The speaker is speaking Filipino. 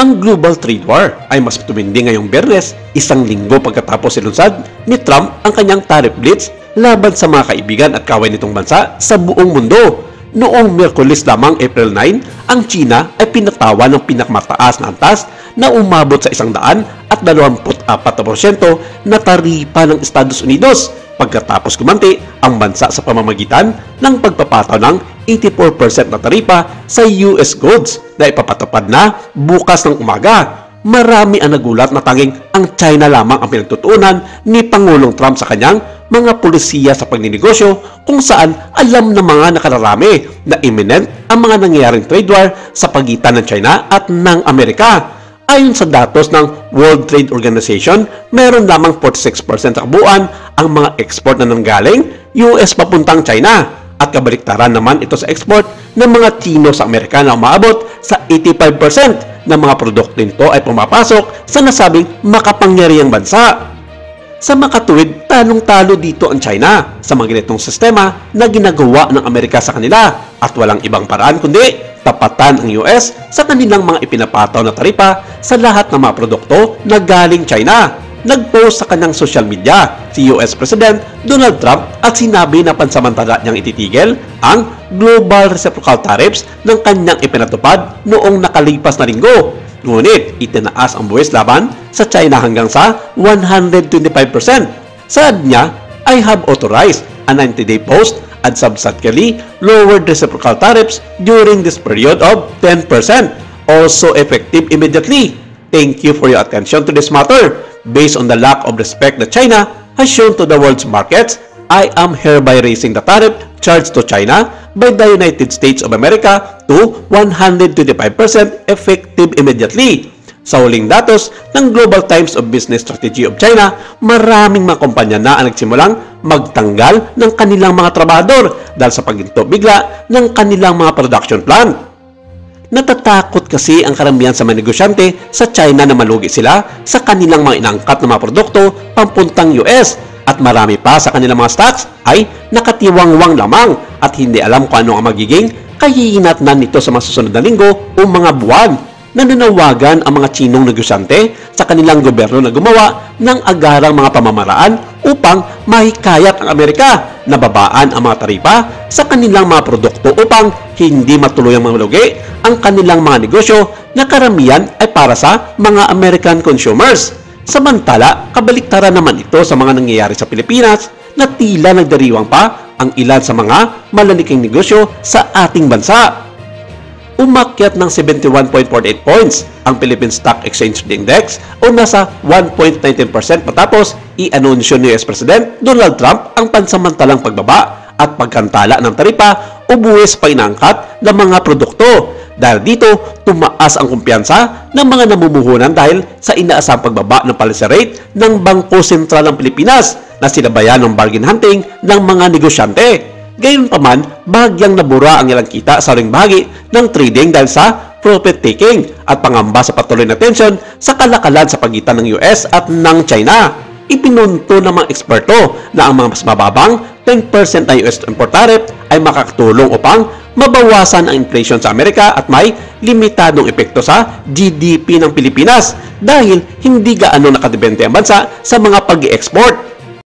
Ang global trade war ay mas tumindi ngayong Biyernes, isang linggo pagkatapos silunsad ni Trump ang kanyang tariff blitz laban sa mga kaibigan at kaway nitong bansa sa buong mundo. Noong Miyerkules lamang April 9, ang China ay pinatawa ng pinakamataas na antas na umabot sa 124% na taripa ng Estados Unidos pagkatapos gumanti ang bansa sa pamamagitan ng pagpapataw ng 84% na taripa sa US goods na ipapatupad na bukas ng umaga. Marami ang nagulat na tanging ang China lamang ang pinagtutuunan ni Pangulong Trump sa kanyang mga pulisiya sa pagninegosyo kung saan alam ng mga nakararami na imminent ang mga nangyayaring trade war sa pagitan ng China at ng Amerika. Ayon sa datos ng World Trade Organization, meron lamang 46% sa kabuuan ang mga export na nanggaling US papuntang China at kabaliktaran naman ito sa export ng mga Chino sa Amerika na umaabot sa 85% ng mga produkto nito ay pumapasok sa nasabing makapangyarihang bansa. Sa makatuwid, talong-talo dito ang China sa mga ganitong sistema na ginagawa ng Amerika sa kanila at walang ibang paraan kundi tapatan ang US sa kanilang mga ipinapataw na taripa sa lahat ng mga produkto na galing China. Nag-post sa kanyang social media si US President Donald Trump at sinabi na pansamantala niyang ititigil ang global reciprocal tariffs ng kanyang ipinatupad noong nakalipas na linggo. Ngunit itinaas ang buwis laban sa China hanggang sa 125%. Saad niya, I have authorized a 90-day pause and substantially lowered reciprocal tariffs during this period of 10%, also effective immediately. Thank you for your attention to this matter. Based on the lack of respect that China has shown to the world's markets, I am hereby raising the tariff charged to China by the United States of America to 125% effective immediately. Sa huling datos ng Global Times of Business Strategy of China, maraming mga kumpanya na ang nagsimulang magtanggal ng kanilang mga trabahador dahil sa pagginto bigla ng kanilang mga production plant. Natatakot kasi ang karamihan sa mga negosyante sa China na malugi sila sa kanilang mga inangkat na mga produkto pampuntang US at marami pa sa kanilang mga stocks ay nakatiwangwang lamang at hindi alam kung ano ang magiging kahihinatnan nito sa mga susunod na linggo o mga buwan. Nananawagan ang mga Chinong negosyante sa kanilang gobyerno na gumawa ng agarang mga pamamaraan upang mahikayat ang Amerika na babaan ang mga taripa sa kanilang mga produkto upang hindi matuluyang malugi ang kanilang mga negosyo na karamihan ay para sa mga American consumers. Samantala, kabaliktaran naman ito sa mga nangyayari sa Pilipinas na tila nagdiriwang pa ang ilan sa mga malaliking negosyo sa ating bansa. Umakyat ng 71.48 points ang Philippine Stock Exchange Index o nasa 1.19% matapos i-anunsyo ni US President Donald Trump ang pansamantalang pagbaba at pagkantala ng taripa o buwis pa inaangkat ng mga produkto. Dahil dito, tumaas ang kumpiyansa ng mga namumuhunan dahil sa inaasang pagbaba ng policy rate ng Bangko Sentral ng Pilipinas na sinabayan ng bargain hunting ng mga negosyante. Gayunpaman, bahagyang nabura ang ilang kita sa huling bahagi ng trading dahil sa profit taking at pangamba sa patuloy na tensyon sa kalakalan sa pagitan ng US at ng China. Ipinunto ng mga eksperto na ang mga mas mababang 10% na US import tariff ay makakatulong upang mabawasan ang inflation sa Amerika at may limitadong epekto sa GDP ng Pilipinas dahil hindi gaano nakadepende ang bansa sa mga pag-i-export.